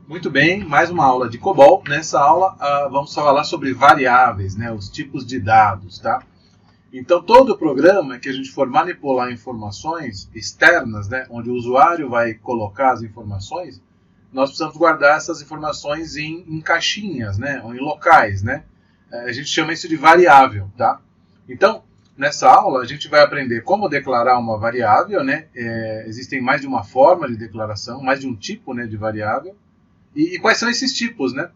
Muito bem, mais uma aula de COBOL. Nessa aula vamos falar sobre variáveis, né, os tipos de dados. Tá? Então todo o programa que a gente for manipular informações externas, né, onde o usuário vai colocar as informações, nós precisamos guardar essas informações em caixinhas, né, ou em locais. Né? A gente chama isso de variável. Tá? Então, nessa aula a gente vai aprender como declarar uma variável. Né? Existem mais de uma forma de declaração, mais de um tipo, né, de variável. E quais são esses tipos, né?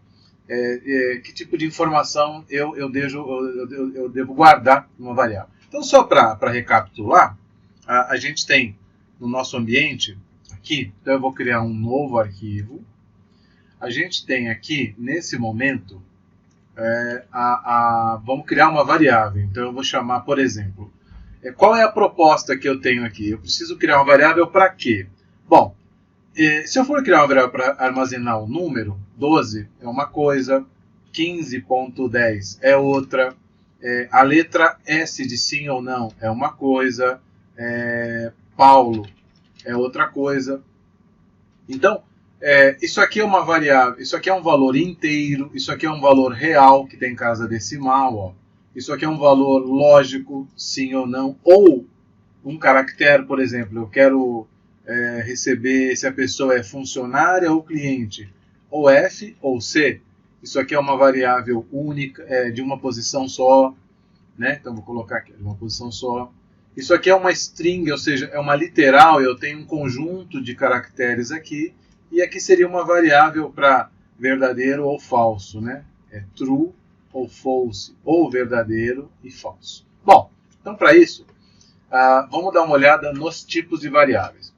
Que tipo de informação eu devo guardar numa variável. Então, só para recapitular, a gente tem no nosso ambiente, aqui, então eu vou criar um novo arquivo. A gente tem aqui, nesse momento, vamos criar uma variável. Então, eu vou chamar, por exemplo, qual é a proposta que eu tenho aqui? Eu preciso criar uma variável para quê? Bom, se eu for criar uma variável para armazenar um número, 12 é uma coisa, 15.10 é outra, a letra S de sim ou não é uma coisa, Paulo é outra coisa. Então, isso aqui é uma variável, isso aqui é um valor inteiro, isso aqui é um valor real, que tem casa decimal, ó. Isso aqui é um valor lógico, sim ou não, ou um caractere, por exemplo, eu quero receber se a pessoa é funcionária ou cliente, ou F ou C. Isso aqui é uma variável única, de uma posição só, né? Então vou colocar aqui, de uma posição só. Isso aqui é uma string, ou seja, é uma literal, eu tenho um conjunto de caracteres aqui, e aqui seria uma variável para verdadeiro ou falso, né? É true ou false, ou verdadeiro e falso. Bom, então para isso, vamos dar uma olhada nos tipos de variáveis.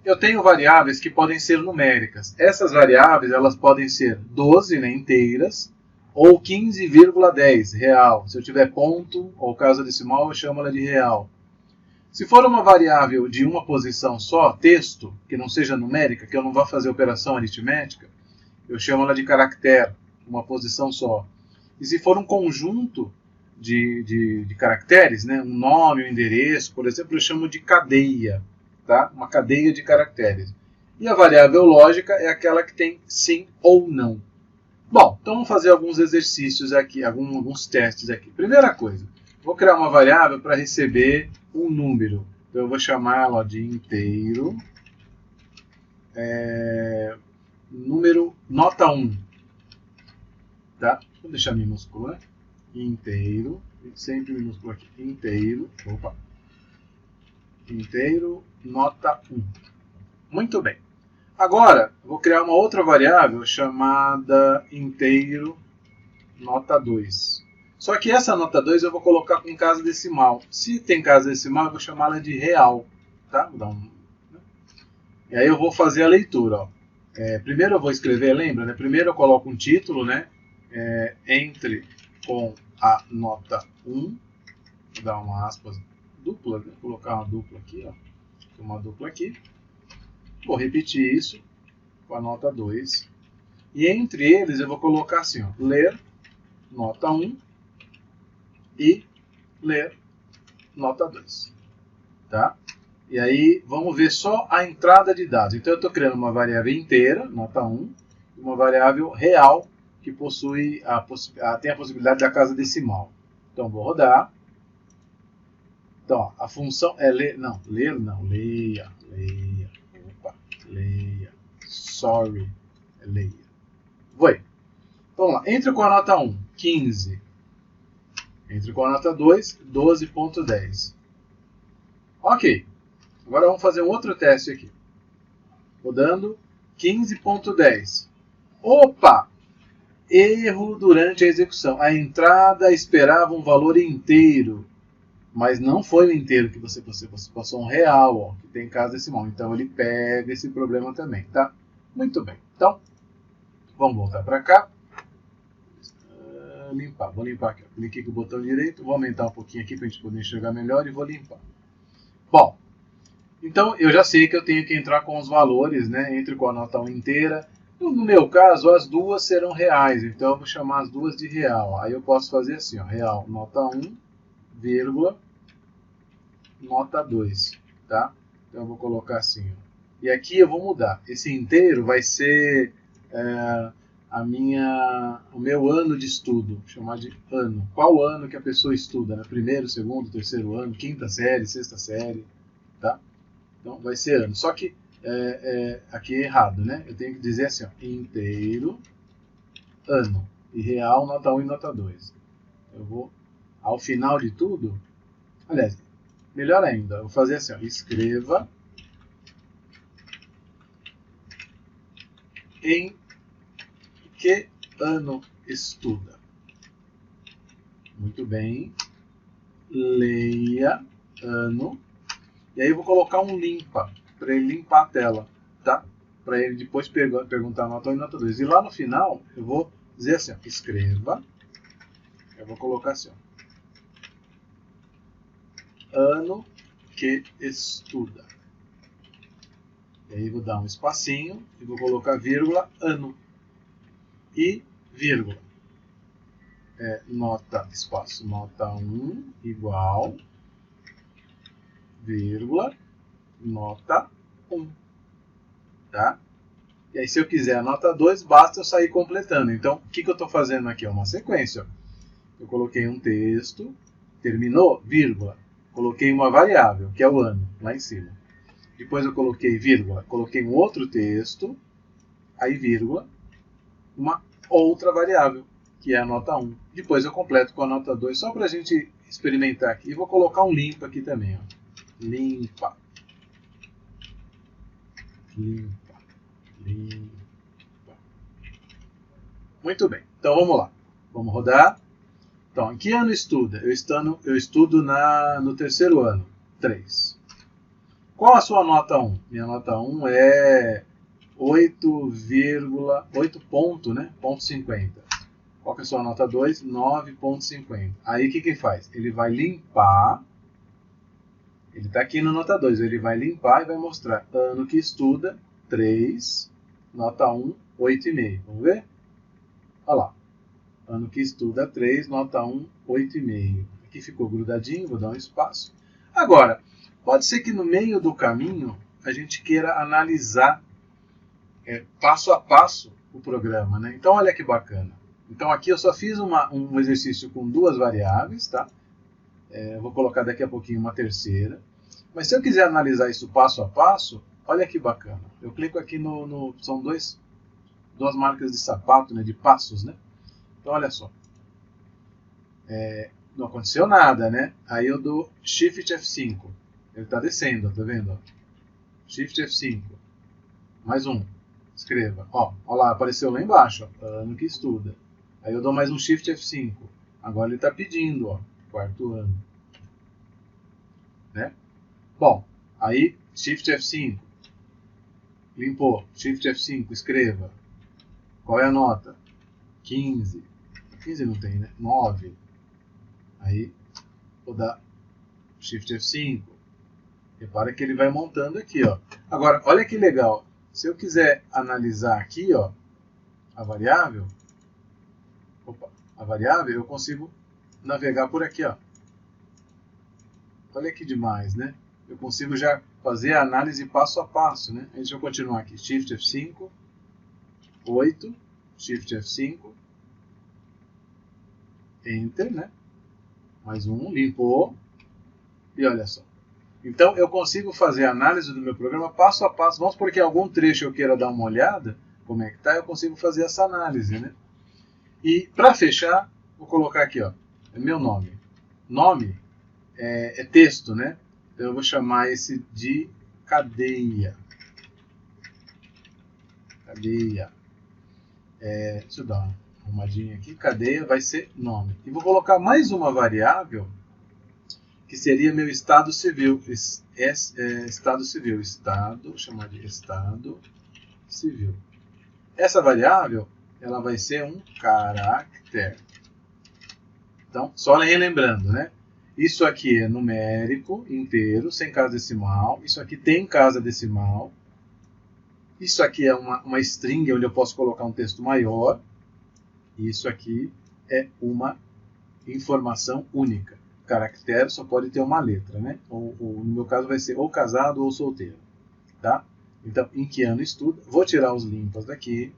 Eu tenho variáveis que podem ser numéricas. Essas variáveis elas podem ser 12, né, inteiras, ou 15,10, real. Se eu tiver ponto ou casa decimal, eu chamo ela de real. Se for uma variável de uma posição só, texto, que não seja numérica, que eu não vá fazer operação aritmética, eu chamo ela de caractere, uma posição só. E se for um conjunto de caracteres, né, um nome, um endereço, por exemplo, eu chamo de cadeia. Tá? Uma cadeia de caracteres. E a variável lógica é aquela que tem sim ou não. Bom, então vamos fazer alguns exercícios aqui, alguns testes aqui. Primeira coisa, vou criar uma variável para receber um número. Então eu vou chamá-la de inteiro, número nota 1. Tá? Vou deixar minúsculo, né? Inteiro, sempre minúsculo aqui, inteiro, inteiro, nota 1. Muito bem. Agora, vou criar uma outra variável chamada inteiro nota 2. Só que essa nota 2 eu vou colocar com casa decimal. Se tem casa decimal, eu vou chamá-la de real. Tá? Vou dar E aí eu vou fazer a leitura. Ó. Primeiro eu vou escrever, lembra? Né? Primeiro eu coloco um título, né? Entre com a nota 1. Vou dar uma aspas dupla, né? Vou colocar uma dupla aqui, ó. Uma dupla aqui. Vou repetir isso com a nota 2. E entre eles eu vou colocar assim, ó, ler nota 1 e ler nota 2. Tá? E aí vamos ver só a entrada de dados. Então eu estou criando uma variável inteira, nota 1, e uma variável real que possui tem a possibilidade da casa decimal. Então vou rodar. Então, ó, a função é ler não, leia. Leia. Sorry. Leia. Foi. Vamos lá. Entre com a nota 1, 15. Entre com a nota 2, 12.10. Ok. Agora vamos fazer um outro teste aqui. Rodando 15.10. Opa! Erro durante a execução. A entrada esperava um valor inteiro. Mas não foi o inteiro que você passou um real, ó, que tem casa decimal. Então ele pega esse problema também, tá? Muito bem. Então, vamos voltar para cá. Limpar. Vou limpar aqui. Cliquei com o botão direito. Vou aumentar um pouquinho aqui para a gente poder enxergar melhor e vou limpar. Bom, então eu já sei que eu tenho que entrar com os valores, né? Entre com a nota 1 inteira. No meu caso, as duas serão reais. Então eu vou chamar as duas de real. Aí eu posso fazer assim, ó, real nota 1, vírgula, nota 2, tá? Então eu vou colocar assim, ó. E aqui eu vou mudar. Esse inteiro vai ser o meu ano de estudo, vou chamar de ano. Qual ano que a pessoa estuda? Né? Primeiro, segundo, terceiro ano, quinta série, sexta série, tá? Então vai ser ano. Só que aqui é errado, né? Eu tenho que dizer assim, ó, inteiro, ano. E real, nota 1 e nota 2. Eu vou, ao final de tudo, aliás, melhor ainda, eu vou fazer assim, ó, escreva em que ano estuda. Muito bem. Leia ano. E aí eu vou colocar um limpa, para ele limpar a tela, tá? Para ele depois perguntar nota 1 e nota 2. E lá no final, eu vou dizer assim, ó, escreva. Eu vou colocar assim, ó, ano que estuda. E aí vou dar um espacinho e vou colocar vírgula, ano. E vírgula. Nota, espaço, nota 1 igual, vírgula, nota 1. Tá? E aí se eu quiser a nota 2, basta eu sair completando. Então, o que eu estou fazendo aqui? É uma sequência. Eu coloquei um texto, terminou, vírgula. Coloquei uma variável, que é o ano, lá em cima. Depois eu coloquei vírgula, coloquei um outro texto, aí vírgula, uma outra variável, que é a nota 1. Depois eu completo com a nota 2, só para a gente experimentar aqui. E vou colocar um limpa aqui também. Ó. Limpa. Limpa. Limpa. Muito bem. Então vamos lá. Vamos rodar. Então, em que ano estuda? Eu estudo no terceiro ano. 3. Qual a sua nota 1? Minha nota 1 é 8 ponto, né? Ponto 50. Qual que é a sua nota 2? 9,50. Aí o que ele faz? Ele vai limpar. Ele está aqui na nota 2. Ele vai limpar e vai mostrar ano que estuda, 3, nota 1, 8,5. Vamos ver? Olha lá. Ano que estuda, 3, nota 1, 8,5. Aqui ficou grudadinho, vou dar um espaço. Agora, pode ser que no meio do caminho a gente queira analisar passo a passo o programa, né? Então, olha que bacana. Então, aqui eu só fiz um exercício com 2 variáveis, tá? Vou colocar daqui a pouquinho uma terceira. Mas se eu quiser analisar isso passo a passo, olha que bacana. Eu clico aqui são duas marcas de sapato, né? De passos, né? Então, olha só. Não aconteceu nada, né? Aí eu dou Shift F5. Ele está descendo, tá vendo? Shift F5. Mais um. Escreva. Ó lá, apareceu lá embaixo. Ó, ano que estuda. Aí eu dou mais um Shift F5. Agora ele está pedindo, ó, 4º ano. Né? Bom, aí Shift F5. Limpou. Shift F5. Escreva. Qual é a nota? 15. 15 não tem, né? 9. Aí vou dar Shift F5. Repara que ele vai montando aqui, ó. Agora, olha que legal. Se eu quiser analisar aqui, ó, a variável, eu consigo navegar por aqui, ó. Olha que demais, né? Eu consigo já fazer a análise passo a passo, né? Deixa eu continuar aqui. Shift F5, 8, Shift F5, Enter, né? Mais um, limpou, e olha só. Então, eu consigo fazer a análise do meu programa passo a passo. Vamos supor que algum trecho eu queira dar uma olhada, como é que tá, eu consigo fazer essa análise, né? E, para fechar, vou colocar aqui, ó, é meu nome. Nome é texto, né? Então, eu vou chamar esse de cadeia. Cadeia. Deixa eu dar uma arrumadinha aqui. Cadeia vai ser nome. E vou colocar mais uma variável, que seria meu estado civil. Estado civil. Vou chamar de estado civil. Essa variável, ela vai ser um caractere. Então, só relembrando, né? Isso aqui é numérico, inteiro, sem casa decimal. Isso aqui tem casa decimal. Isso aqui é uma string, onde eu posso colocar um texto maior. E isso aqui é uma informação única. Caractere só pode ter uma letra, né? Ou, no meu caso vai ser ou casado ou solteiro, tá? Então, em que ano estuda? Vou tirar os limpas daqui.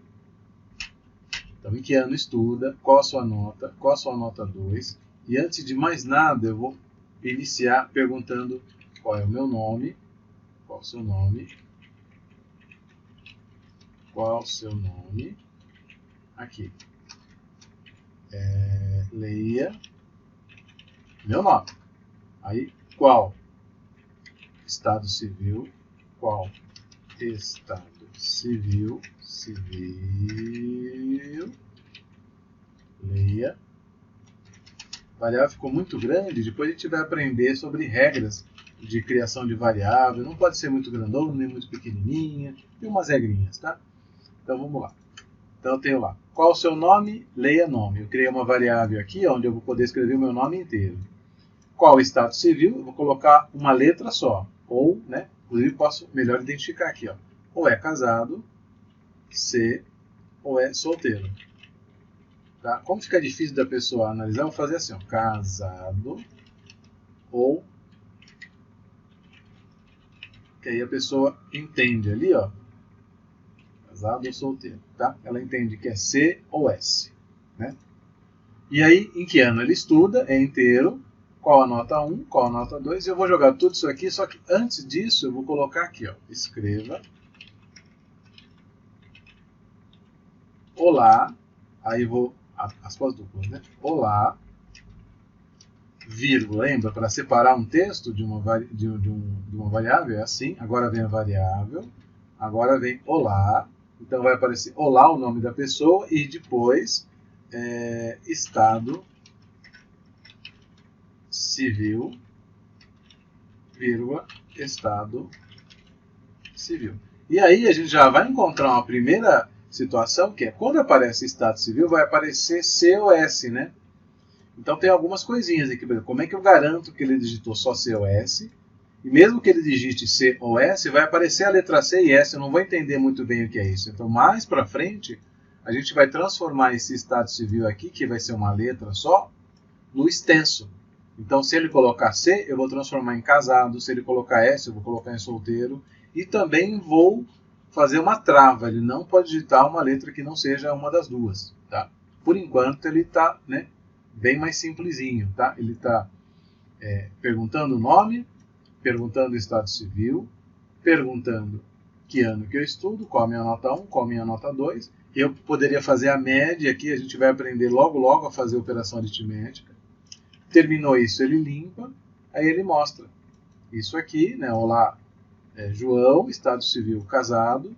Então, em que ano estuda, qual a sua nota 2. E antes de mais nada, eu vou iniciar perguntando qual é o meu nome, qual o seu nome, qual o seu nome, aqui. Leia meu nome. Aí, qual estado civil, qual estado civil, leia. Variável ficou muito grande, depois a gente vai aprender sobre regras de criação de variável. Não pode ser muito grandona, nem muito pequenininha. Tem umas regrinhas, tá? Então vamos lá. Então eu tenho lá, qual o seu nome? Leia nome. Eu criei uma variável aqui, onde eu vou poder escrever o meu nome inteiro. Qual o estado civil? Eu vou colocar uma letra só. Ou, né? Inclusive posso melhor identificar aqui, ó. Ou é casado, C, ou é solteiro. Tá? Como fica difícil da pessoa analisar, eu vou fazer assim, ó, casado ou... Que aí a pessoa entende ali, ó, casado ou solteiro, tá? Ela entende que é C ou S, né? E aí, em que ano ele estuda, é inteiro, qual a nota 1, qual a nota 2, eu vou jogar tudo isso aqui, só que antes disso eu vou colocar aqui, ó, escreva, olá, aí vou, aspas duplas, né? Olá, vírgula, lembra? Para separar um texto de uma variável, é assim. Agora vem a variável, agora vem olá. Então vai aparecer olá, o nome da pessoa, e depois estado civil, vírgula, estado civil. E aí a gente já vai encontrar uma primeira situação, que é quando aparece estado civil, vai aparecer C ou S, né? Então tem algumas coisinhas aqui. Como é que eu garanto que ele digitou só C ou S? E mesmo que ele digite C ou S, vai aparecer a letra C e S. Eu não vou entender muito bem o que é isso. Então mais para frente, a gente vai transformar esse estado civil aqui, que vai ser uma letra só, no extenso. Então se ele colocar C, eu vou transformar em casado. Se ele colocar S, eu vou colocar em solteiro. E também vou fazer uma trava. Ele não pode digitar uma letra que não seja uma das duas. Tá? Por enquanto ele está, né, bem mais simplesinho, tá? Ele está perguntando o nome, perguntando o estado civil, perguntando que ano que eu estudo, qual a minha nota 1, qual a minha nota 2. Eu poderia fazer a média aqui, a gente vai aprender logo logo a fazer operação aritmética. Terminou isso, ele limpa, aí ele mostra. Isso aqui, né? Olá, João, estado civil casado,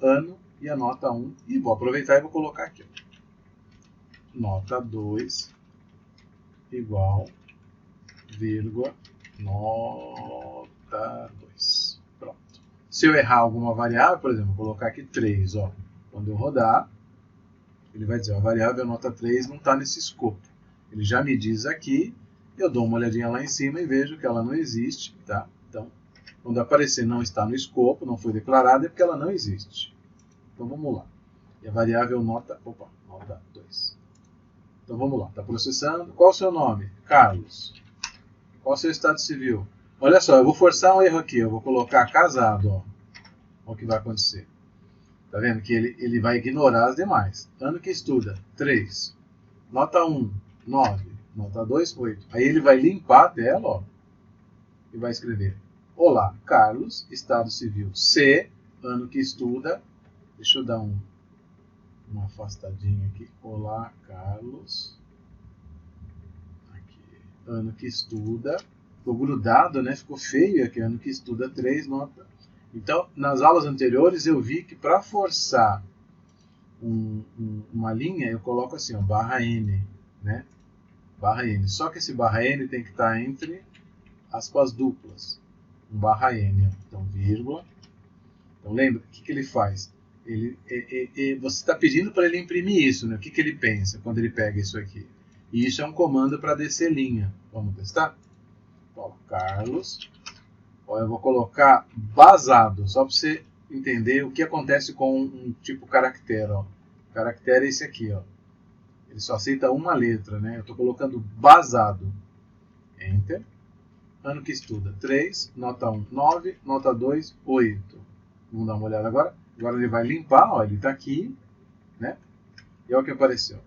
ano e a nota 1. E vou aproveitar e vou colocar aqui. Nota 2 igual, vírgula, nota 2. Pronto. Se eu errar alguma variável, por exemplo, vou colocar aqui 3. Ó. Quando eu rodar, ele vai dizer, a variável nota 3 não está nesse escopo. Ele já me diz aqui, eu dou uma olhadinha lá em cima e vejo que ela não existe. Tá? Então, quando aparecer não está no escopo, não foi declarada, é porque ela não existe. Então vamos lá. E a variável nota 2. Então vamos lá, está processando. Qual o seu nome? Carlos. Qual o seu estado civil? Olha só, eu vou forçar um erro aqui. Eu vou colocar casado. Ó. Olha o que vai acontecer. Tá vendo que ele vai ignorar as demais. Ano que estuda, 3. Nota 1, 9. Nota 2, 8. Aí ele vai limpar a tela, ó, e vai escrever: olá, Carlos, estado civil C, ano que estuda. Deixa eu dar uma afastadinha aqui. Olá, Carlos. Aqui. Ano que estuda. Ficou grudado, né? Ficou feio aqui. Ano que estuda 3, nota. Então, nas aulas anteriores, eu vi que para forçar uma linha, eu coloco assim, ó, barra N, né? Barra N. Só que esse barra N tem que estar entre aspas duplas. Um barra N. Ó. Então, vírgula. Então, lembra? O que ele faz? Você está pedindo para ele imprimir isso, né? O que ele pensa quando ele pega isso aqui? E isso é um comando para descer linha. Vamos testar? Ó, Carlos. Ó, eu vou colocar basado, só para você entender o que acontece com um tipo caractere. Ó. O caractere é esse aqui. Ó. Ele só aceita uma letra. Né? Eu estou colocando basado. Enter. Ano que estuda 3, nota 1, 9, nota 2, 8. Vamos dar uma olhada agora. Agora ele vai limpar, ó, ele está aqui, né? E olha o que apareceu.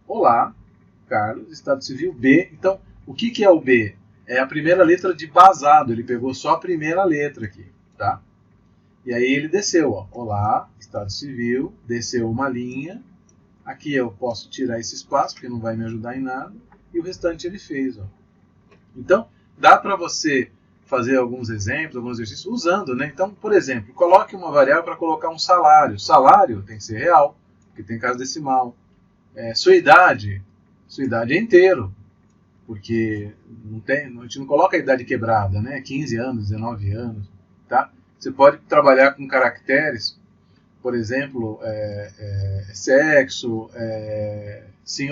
Olá, Carlos, Estado Civil B. Então, o que é o B? É a primeira letra de basado. Ele pegou só a primeira letra aqui, tá? E aí ele desceu, ó. Olá, Estado Civil, desceu uma linha. Aqui eu posso tirar esse espaço, porque não vai me ajudar em nada. E o restante ele fez, ó. Então, dá para você fazer alguns exemplos, alguns exercícios usando, né? Então, por exemplo, coloque uma variável para colocar um salário. Salário tem que ser real, porque tem casa decimal. Sua idade é inteiro, porque a gente não coloca a idade quebrada, né? 15 anos, 19 anos, tá? Você pode trabalhar com caracteres, por exemplo, sexo, se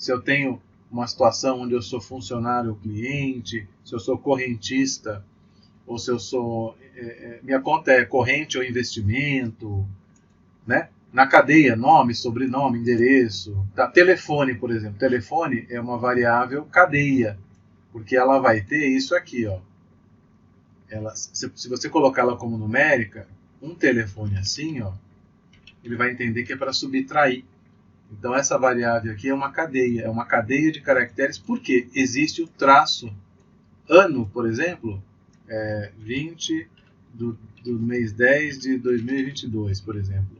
eu tenho uma situação onde eu sou funcionário ou cliente, se eu sou correntista, ou se eu sou... minha conta é corrente ou investimento, né? Na cadeia, nome, sobrenome, endereço. Tá? Telefone, por exemplo. Telefone é uma variável cadeia, porque ela vai ter isso aqui, ó. Se você colocar ela como numérica, um telefone assim, ó, ele vai entender que é para subtrair. Então essa variável aqui é uma cadeia de caracteres, porque existe o traço ano, por exemplo, 20 do mês 10 de 2022, por exemplo.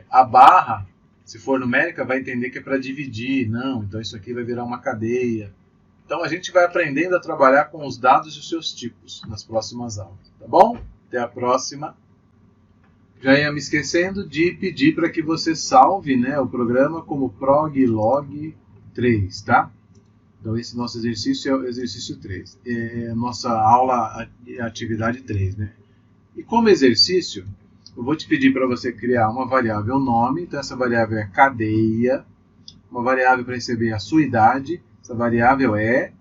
A barra, se for numérica, vai entender que é para dividir, não, então isso aqui vai virar uma cadeia. Então a gente vai aprendendo a trabalhar com os dados e os seus tipos nas próximas aulas, tá bom? Até a próxima. Já ia me esquecendo de pedir para que você salve, né, o programa como proglog 3, tá? Então esse nosso exercício é o exercício 3. Nossa aula, atividade 3, né? E como exercício, eu vou te pedir para você criar uma variável nome. Então essa variável é cadeia. Uma variável para receber a sua idade. Essa variável é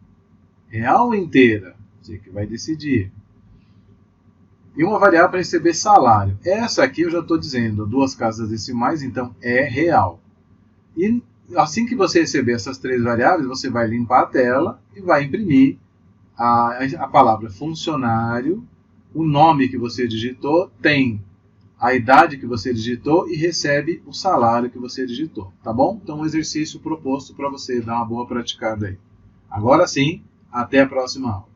real ou inteira? Você que vai decidir. E uma variável para receber salário. Essa aqui eu já estou dizendo, 2 casas decimais, então é real. E assim que você receber essas 3 variáveis, você vai limpar a tela e vai imprimir a palavra funcionário, o nome que você digitou, tem a idade que você digitou e recebe o salário que você digitou, tá bom? Então um exercício proposto para você dar uma boa praticada aí. Agora sim, até a próxima aula.